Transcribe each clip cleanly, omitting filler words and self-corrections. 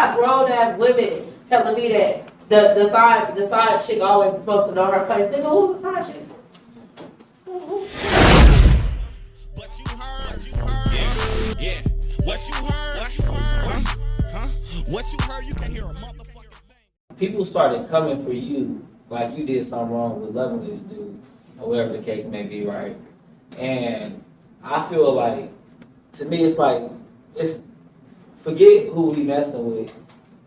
got grown ass women telling me that the side chick always is supposed to know her place. Nigga, who's the side chick? What you heard? Yeah. What you heard? Huh? What you heard? You can hear a motherfucking thing. People started coming for you like you did something wrong with loving this dude, or whatever the case may be, right? And I feel like, to me, it's like, forget who we messing with.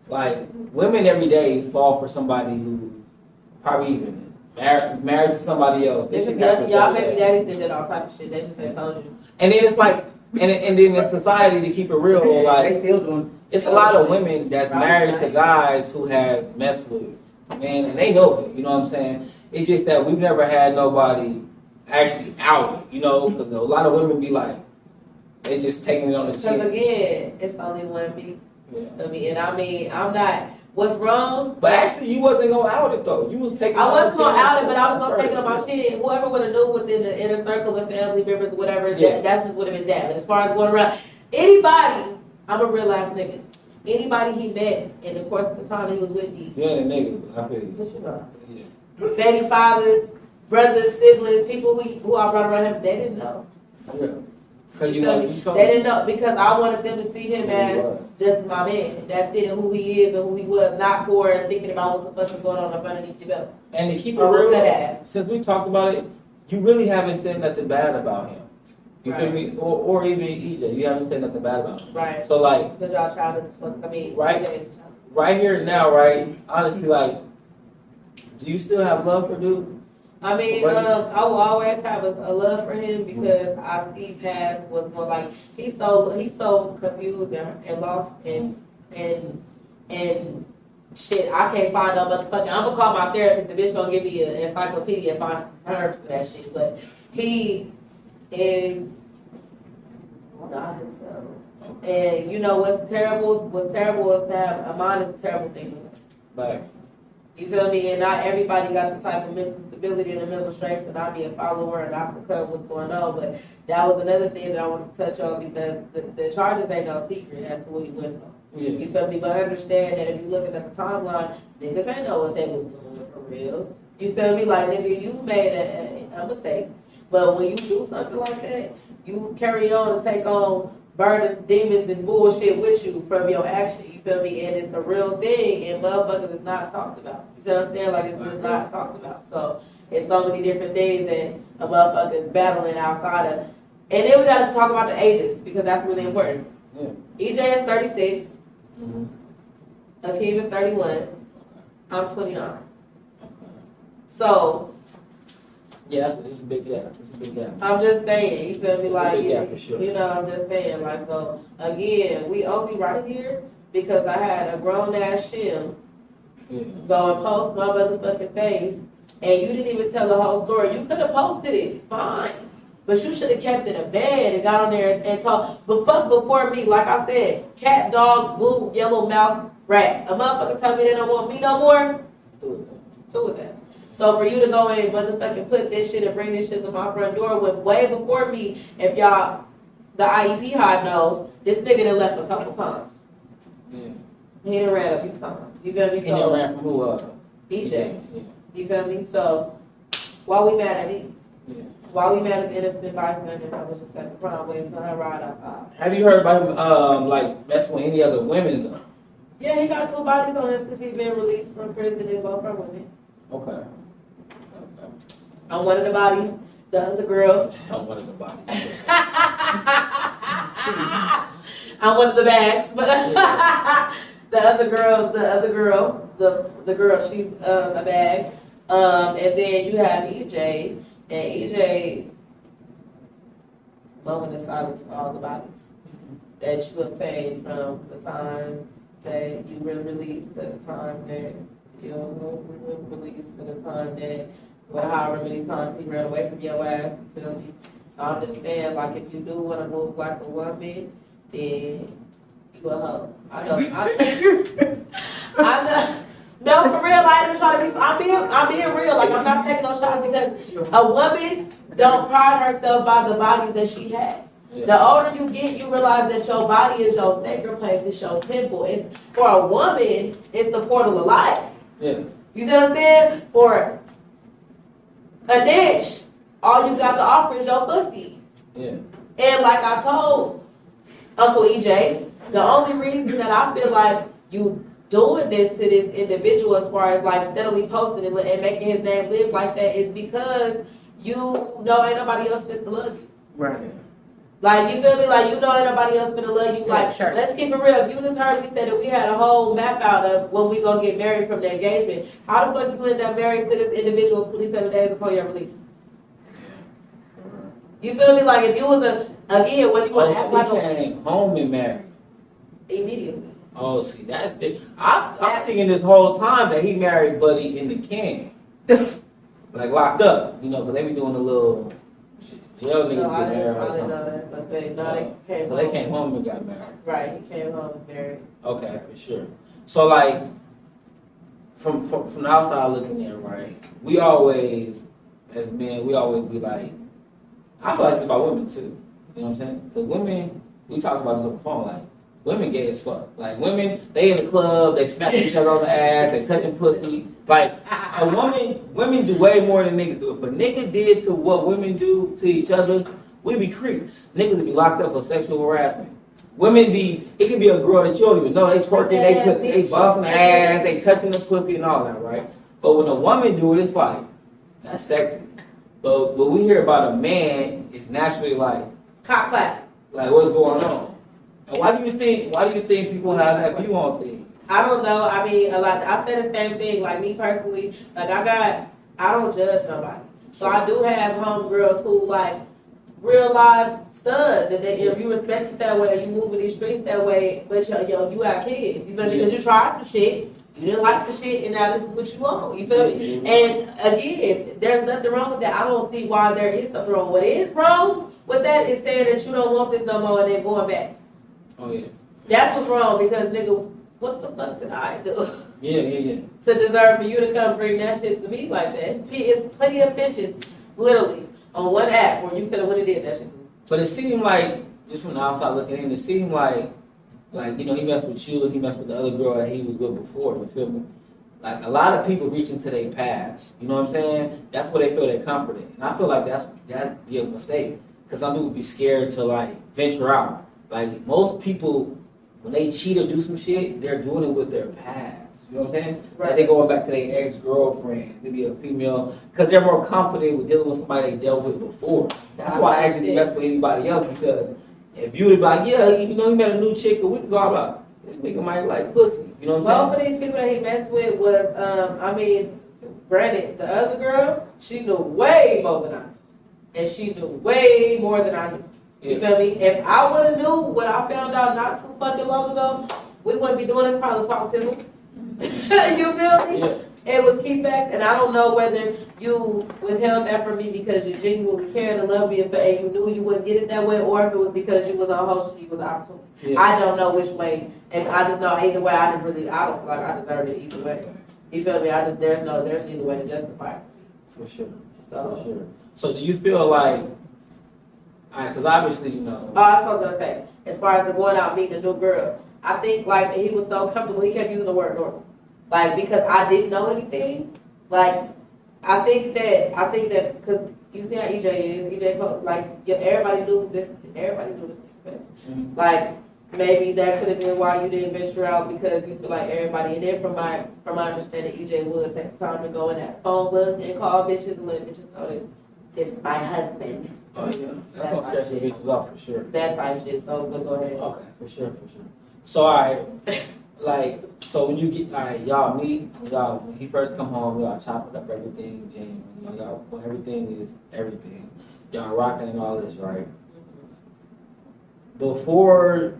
Like, women every day fall for somebody who probably even married to somebody else. Y'all baby daddies did all type of shit. They just ain't told you. And then it's like, and then in society, to keep it real, like, they still doing. it's a lot of women that's married to guys who has messed with men, and they know it, you know what I'm saying? It's just that we've never had nobody actually out it, you know, because a lot of women be like, they just taking it on the chin. Because again, it's only one me. Yeah. I mean, I'm not, what's wrong? But actually, you wasn't going to out it, though. You was taking I wasn't going to out it, but I was going to take it on my chin. Whoever would have knew within the inner circle of family members, whatever, that's just would have been that. But as far as going around, anybody, I'm a real ass nigga. Anybody he met in the course of the time he was with me. You ain't a nigga, I feel you. What you know? Yeah. Baby fathers, brothers, siblings, people who I brought around him, they didn't know. Yeah. Because you told they didn't know, because I wanted them to see him as just my man. That's it, and who he is and who he was, not for thinking about what the fuck is going on up underneath your belt. And to keep it real, since we talked about it, you really haven't said nothing bad about him. You feel me? Or even EJ, you haven't said nothing bad about him. Right. So like, because y'all childhood is fuck. I mean, right here now, right? Honestly, like, do you still have love for dude? I mean, I will always have a love for him because I see past what's going, like, he's so confused and lost and shit. I can't find no motherfucking. I'm gonna call my therapist. The bitch gonna give me an encyclopedia and find terms for that shit. But he is not himself. And you know what's terrible? What's terrible is to have a mind is a terrible thing. Right. You feel me? And not everybody got the type of mental stability and the mental strength to not be a follower and not succumb what's going on. But that was another thing that I wanted to touch on because the charges ain't no secret as to what he went for. Yeah. You feel me? But understand that if you looking at the timeline, niggas ain't know what they was doing for real. You feel me? Like, nigga, you made a mistake. But when you do something like that, you carry on and take on burdens, demons, and bullshit with you from your action. You feel me? And it's a real thing, and motherfuckers is not talked about. You see what I'm saying? Like, it's just not talked about. So it's so many different things that a motherfucker is battling outside of. And then we got to talk about the ages because that's really important. Yeah. EJ is 36. Mm-hmm. Akeem is 31. I'm 29. So. Yeah, it's a big gap. It's a big gap. I'm just saying, you feel me? It's like, a big gap for sure. You know, I'm just saying, like, so again, we only right here because I had a grown ass shim go and post my motherfucking face, and you didn't even tell the whole story. You could have posted it, fine, but you should have kept it in bed and got on there and talked. But fuck before me, like I said, cat, dog, blue, yellow, mouse, rat. A motherfucker tell me they don't want me no more. Do with that. So for you to go and motherfucking put this shit and bring this shit to my front door went way before me. If y'all, the IEP hive knows, this nigga done left a couple times. Yeah. He done ran a few times. You feel me? He done ran from who? EJ. Yeah. You feel me? So why we mad at me? Yeah. Why we mad at the innocent bystander that was just at the prom waiting for her ride outside? Have you heard about him like messing with any other women though? Yeah, he got 2 bodies on him since he's been released from prison and both are women. Okay. I'm one of the bodies, the other girl. I'm one of the bodies. I'm one of the bags, but the other girl, the girl, she's a bag. And then you have EJ, and EJ, moment of silence for all the bodies that you obtained from the time that you were released to the time that you was released to the time that. Well, however many times he ran away from your ass, you feel me? So I'm just saying, like, if you do want to move like a woman, then you a hoe. I know. I know. No, for real, I ain't trying to be. I'm being real. Like, I'm not taking no shots because a woman don't pride herself by the bodies that she has. Yeah. The older you get, you realize that your body is your sacred place, it's your temple. It's for a woman, it's the portal of life. Yeah. You see what I'm saying? For a niche, all you got to offer is your pussy. Yeah. And like I told Uncle EJ, the only reason that I feel like you doing this to this individual as far as like steadily posting and making his name live like that is because you know ain't nobody else fit to love you. Right. Like, you feel me? Like, you know ain't nobody else finna love you. Like, Sure. let's keep it real. If you just heard me say that we had a whole map out of when we gonna get married from the engagement, how the fuck you end up married to this individual 27 days before your release? You feel me? Like, if you was again, whether you want to act like he came home and married. immediately. Oh, see, that's the. I'm thinking this whole time that he married Buddy in the can, like locked up, because they be doing a little jail niggas No, I get married all the didn't time. know that, but they came So home. they came home and got married. Right, he came home and married. Okay, for sure. So like, from the outside looking in, right? We always, as men, we always be like, I feel like it's about women too. You know what I'm saying? Because women, we talk about this on the phone, like, women gay as fuck. Like, women, they in the club, they smacking each other on the ass, they touching pussy. Like, women do way more than niggas do. If a nigga did to what women do to each other, we be creeps. Niggas would be locked up for sexual harassment. Women be, it could be a girl that you don't even know. They twerking, they busting the ass, they touching the pussy and all that, right? But when a woman do it, it's like, that's sexy. But when we hear about a man, it's naturally like, Cock clap. like what's going on? And why do you think people have that view on things? I don't know. I mean, a lot. I say the same thing. Like me personally, like I don't judge nobody. So I do have homegirls who like real live studs, and they, if you respect it that way, you move in these streets that way. But you have kids. You feel me? Because you tried some shit, you didn't like the shit, and now this is what you want. You feel me? And again, there's nothing wrong with that. I don't see why there is something wrong. What is wrong with that is saying that you don't want this no more and then going back. Oh yeah. That's what's wrong because nigga, what the fuck did I do? Yeah. To deserve for you to come bring that shit to me like that. It's plenty of fishes, literally, on one app where you could have went and did that shit to me. But it seemed like, just from the outside looking in, it seemed like he messed with you and he messed with the other girl that he was with before, you feel me? Like, a lot of people reach into their past, you know what I'm saying? That's where they feel their comfort in. And I feel like that'd be a mistake. Because some people be scared to, like, venture out. Like, most people, when they cheat or do some shit, they're doing it with their past. You know what I'm saying? Right. Like, they going back to their ex-girlfriends. They be a female. Because they're more confident with dealing with somebody they dealt with before. That's why I actually mess with anybody else. Because if you would be like, yeah, he met a new chick a week ago, I'm like, this nigga might like pussy. You know what I'm Both of these people that he messed with was, granted, the other girl, she knew way more than I knew. And she knew way more than I knew. You feel me? If I would have knew what I found out not too fucking long ago, we wouldn't be doing this probably talk Tizzle. You feel me? Yeah. It was key facts, and I don't know whether you withheld that from me because you genuinely cared and loved me and you knew you wouldn't get it that way, or if it was because you was a host and you was an opportunist. Yeah. I don't know which way, and I just know either way, I don't feel like I deserved it either way. You feel me? There's neither way to justify it. For sure. So. For sure. So do you feel like, because obviously, Oh, that's what I was gonna say. As far as the going out meeting a new girl, I think like he was so comfortable he kept using the word normal. Like because I didn't know anything. Like I think that because you see how EJ is, everybody knew this. Everybody knew this best. Mm-hmm. Like maybe that could have been why you didn't venture out because you feel like everybody. And then from my understanding, EJ would take the time to go in that phone book and call bitches and let bitches know that this is my husband. oh yeah, that's gonna scratch your bitches off for sure. That type shit. So go ahead. Okay, for sure. So alright, so when you get y'all meet, when he first come home, y'all chopping up everything, Jane, when everything is everything. Y'all rocking and all this, right? Before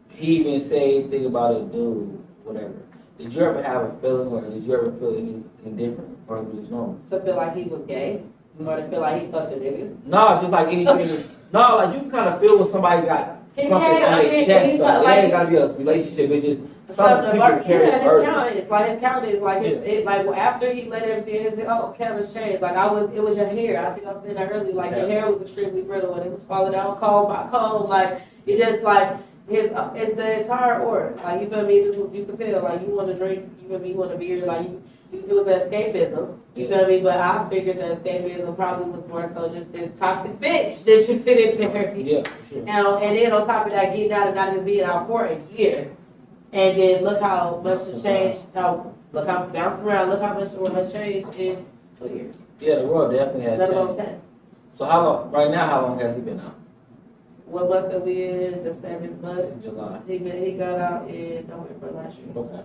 he even say anything about a dude, whatever, did you ever have a feeling or did you ever feel anything different? Or it was just normal? To feel like he was gay? Or to feel like he fucked a nigga? No, just like anything. No, like you can kind of feel when somebody got He something can't, on I their mean, chest. he's Though. like- It ain't gotta be a relationship. It's just Something people about, carry yeah, the his burden. countenance, like his countenance, like his, Yeah. it, like after he let everything, his countenance changed. Like it was your hair. I think I was saying that earlier. Like your hair was extremely brittle and it was falling down comb by comb. Like it just like it's the entire aura. Like you feel me? It just you could tell. Like you want to drink, you feel me? You want to beer. Like it was an escapism. You feel me? But I figured the escapism probably was more so just this toxic bitch that you put in there. Yeah, sure. And then on top of that, getting out and not even being out for a year. And then look how much the change, look how bouncing around, look how much the world has changed in 2 years. Yeah, the world definitely has Let alone changed. 10. So how long, right now, how long has he been out? What month are we in? The 7th month. July. He got out in November last year. Okay.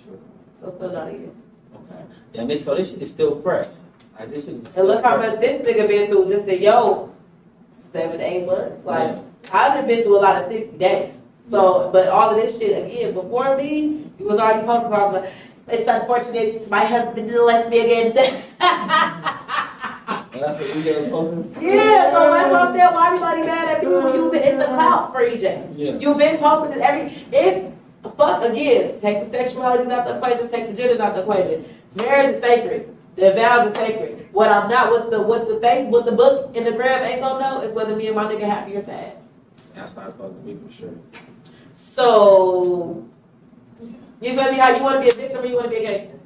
Sure. So still not a year. Okay. Damn, so this shit is still fresh. Like this is. And look how much this nigga been through just in 7 8 months. Like I've been through a lot of 60 days. So, but all of this shit again before me, he was already posting. I was like, it's unfortunate my husband left me again. And that's what EJ was posting? Yeah, so that's why I said, why everybody mad at people when you been, it's a clout for EJ. Yeah. You've been posting this fuck again, take the sexualities out the equation, take the genders out the equation. Marriage is sacred. The vows are sacred. What I'm not, what the book and the gram ain't gonna know is whether me and my nigga happy or sad. That's how it's supposed to be for sure. So, you feel me? How you want to be a victim or you want to be a gangster?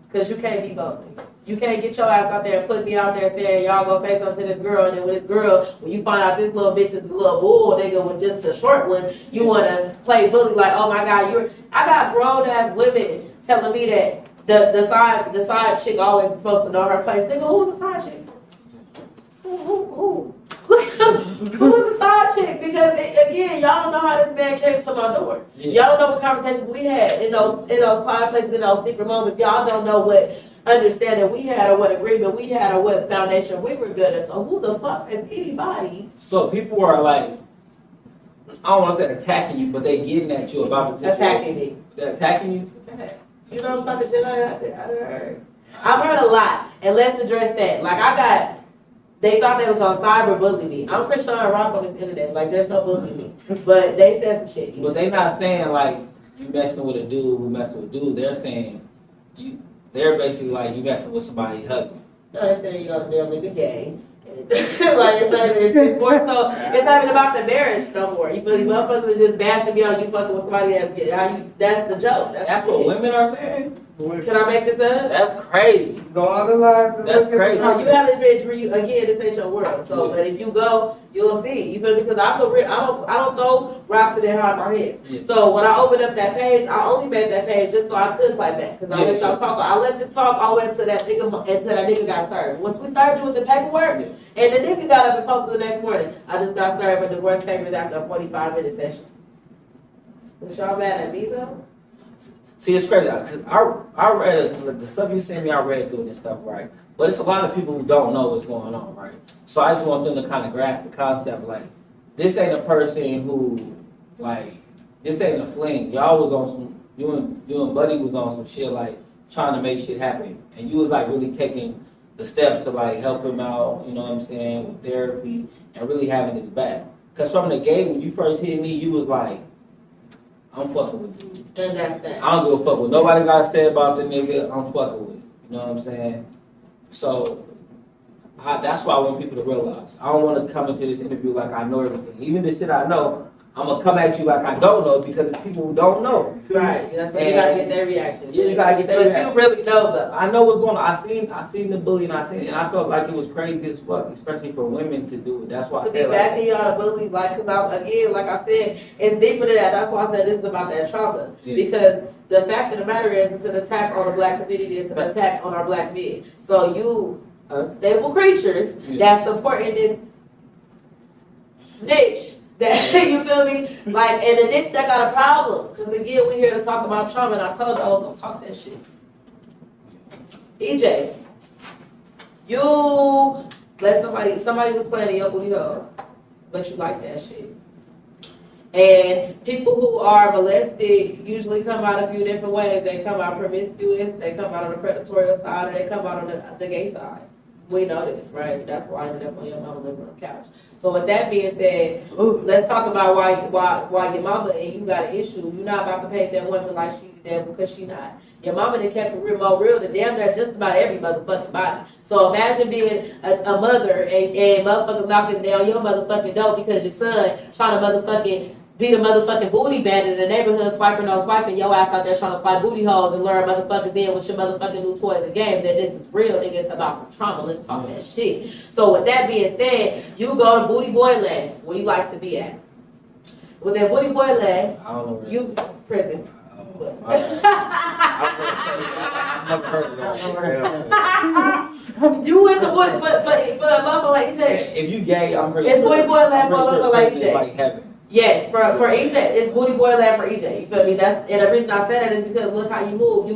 Because you can't be both. You can't get your ass out there and put me out there saying y'all gonna say something to this girl, and then with this girl, when you find out this little bitch is a little bull nigga with just a short one, you want to play bully like, oh my god, I got grown ass women telling me that the side chick always is supposed to know her place. Nigga, who was the side chick? Who? Who was the side chick? Because again, y'all don't know how this man came to my door. Yeah. Y'all don't know what conversations we had in those quiet places, in those secret moments. Y'all don't know what understanding we had or what agreement we had or what foundation we were good at. So who the fuck is anybody? So people are like, I don't want to say attacking you, but they getting at you about the situation. Attacking me. They're attacking you? You know what fucking shit I heard? I've heard a lot, and let's address that. Like they thought they was gonna cyber bully me. I'm Christian Rock on this internet. Like there's no bully me, but they said some shit. But they not saying like you messing with a dude who messing with a dude. They're saying they're basically like you messing with somebody's husband. No, they're saying you got a damn nigga gay. Like it's more so. It's not even about the marriage no more. You feel me? Motherfuckers are just bashing me on you fucking with somebody that's the joke. That's what women are saying. Can I make this up? That's crazy. Go on the live. That's crazy. No, you haven't been through again. This ain't your world. So, but if you go, you'll see. You feel me? Because I don't throw rocks in hide my heads. Yeah. So when I opened up that page, I only made that page just so I could fight back. Because I let y'all talk. I let them talk all the way until that nigga got served. Once we served you with the paperwork, and the nigga got up and posted the next morning, I just got served with divorce papers after a 45-minute session. Was y'all mad at me though? See, it's crazy. I read the stuff you sent me. I read through it and stuff, right? But it's a lot of people who don't know what's going on, right? So I just want them to kind of grasp the concept. Like, this ain't a person who, like, this ain't a fling. Y'all was on some. You and Buddy was on some shit, like trying to make shit happen, and you was like really taking the steps to like help him out. You know what I'm saying, with therapy and really having his back. Cause from the gate when you first hit me, you was like, I'm fucking with you. And that's that. I don't give a fuck what nobody got to say about the nigga. I'm fucking with it. You know what I'm saying? So that's why I want people to realize. I don't want to come into this interview like I know everything. Even the shit I know, I'm going to come at you like I don't know because it's people who don't know. Right. That's why you got to get that reaction. Yeah, you got to get that reaction. But you really know though. I know what's going on. I seen the bully and I felt like it was crazy as fuck, especially for women to do it. That's why I to said be backing y'all to bully, like, because again, like I said, it's deeper than that. That's why I said this is about that trauma. Yeah. Because the fact of the matter is, it's an attack on the black community. It's an attack on our black men. So you unstable creatures that's supporting this niche. That you feel me? Like, and the niche that got a problem. Because again, we're here to talk about trauma, and I told you I was gonna talk that shit. EJ, you let somebody was playing in your booty hole, but you like that shit. And people who are molested usually come out a few different ways. They come out promiscuous, they come out on the predatory side, or they come out on the gay side. We know this, right? That's why I ended up on your mama living on the couch. So with that being said, let's talk about why your mama and you got an issue. You're not about to paint that woman like she the devil because she not. Your mama that kept the real real to damn near just about every motherfucking body. So imagine being a mother and motherfuckers knocking down your motherfucking door because your son trying to motherfucking be the motherfucking booty bandit in the neighborhood, swiping your ass out there trying to swipe booty holes and lure motherfuckers in with your motherfucking new toys and games. That this is real, nigga. It's about some trauma. Let's talk that shit. So with that being said, you go to Booty Boy Land, where you like to be at. With that Booty Boy Land, I don't know where you prison. I'm gonna say I've never heard of that. You went to Booty for a motherfucker like EJ. If you gay, I'm pretty It's sure. Booty Boy Land for a motherfucker like It's EJ. like heaven. Yes, for EJ, it's Booty Boy Land for EJ. You feel me? That's and the reason I said that is because look how you move.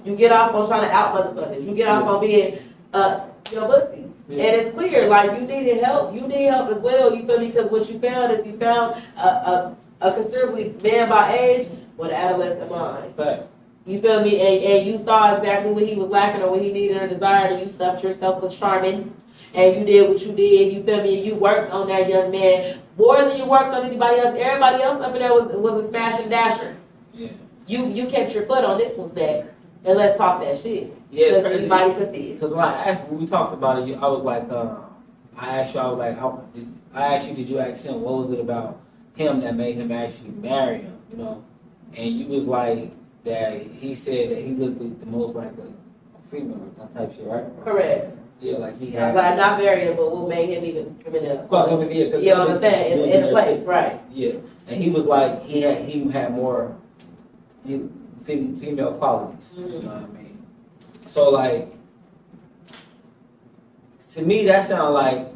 You get off on trying to out motherfuckers. You get off on being your pussy. Yeah. And it's clear, like you needed help. You need help as well. You feel me? Because what you found is you found a considerably man by age with an adolescent mind. Facts. You feel me? And you saw exactly what he was lacking or what he needed or desired, and you stuffed yourself with charming. And you did what you did, you feel me? And you worked on that young man more than you worked on anybody else. Everybody else up in there was a smash and dasher. Yeah. You kept your foot on this one's neck, and let's talk that shit. Yeah, it's crazy. Anybody could see it. Because when we talked about it, I was like, I asked you, did you ask him what was it about him that made him actually marry him? You know, and you was like that. He said that he looked the most like a female type shit, right? Correct. Yeah, like he had. Like not marrying, but what made him even come in there? On the thing in the place, right? Yeah, and he was like he had more female qualities. Mm-hmm. You know what I mean? So like, to me, that sounds like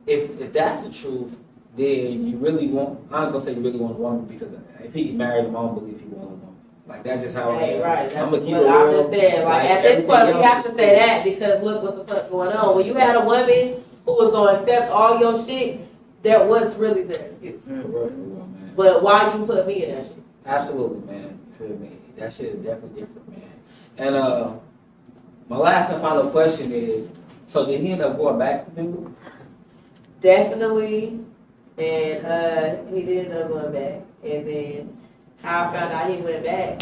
if that's the truth, then you really want. I'm not gonna say you really want a woman because if he married him, I don't believe he wanted a woman. Like that's just how hey, right. That's I'm what I'm just saying. Like at this point, we have to say that because look what the fuck going on. When you had a woman who was gonna accept all your shit, that was really the excuse. But why you put me in that shit? Absolutely, man. You feel me? That shit is definitely different, man. And my last and final question is: so did he end up going back to dude? Definitely, and he did end up going back, and then how I found out he went back.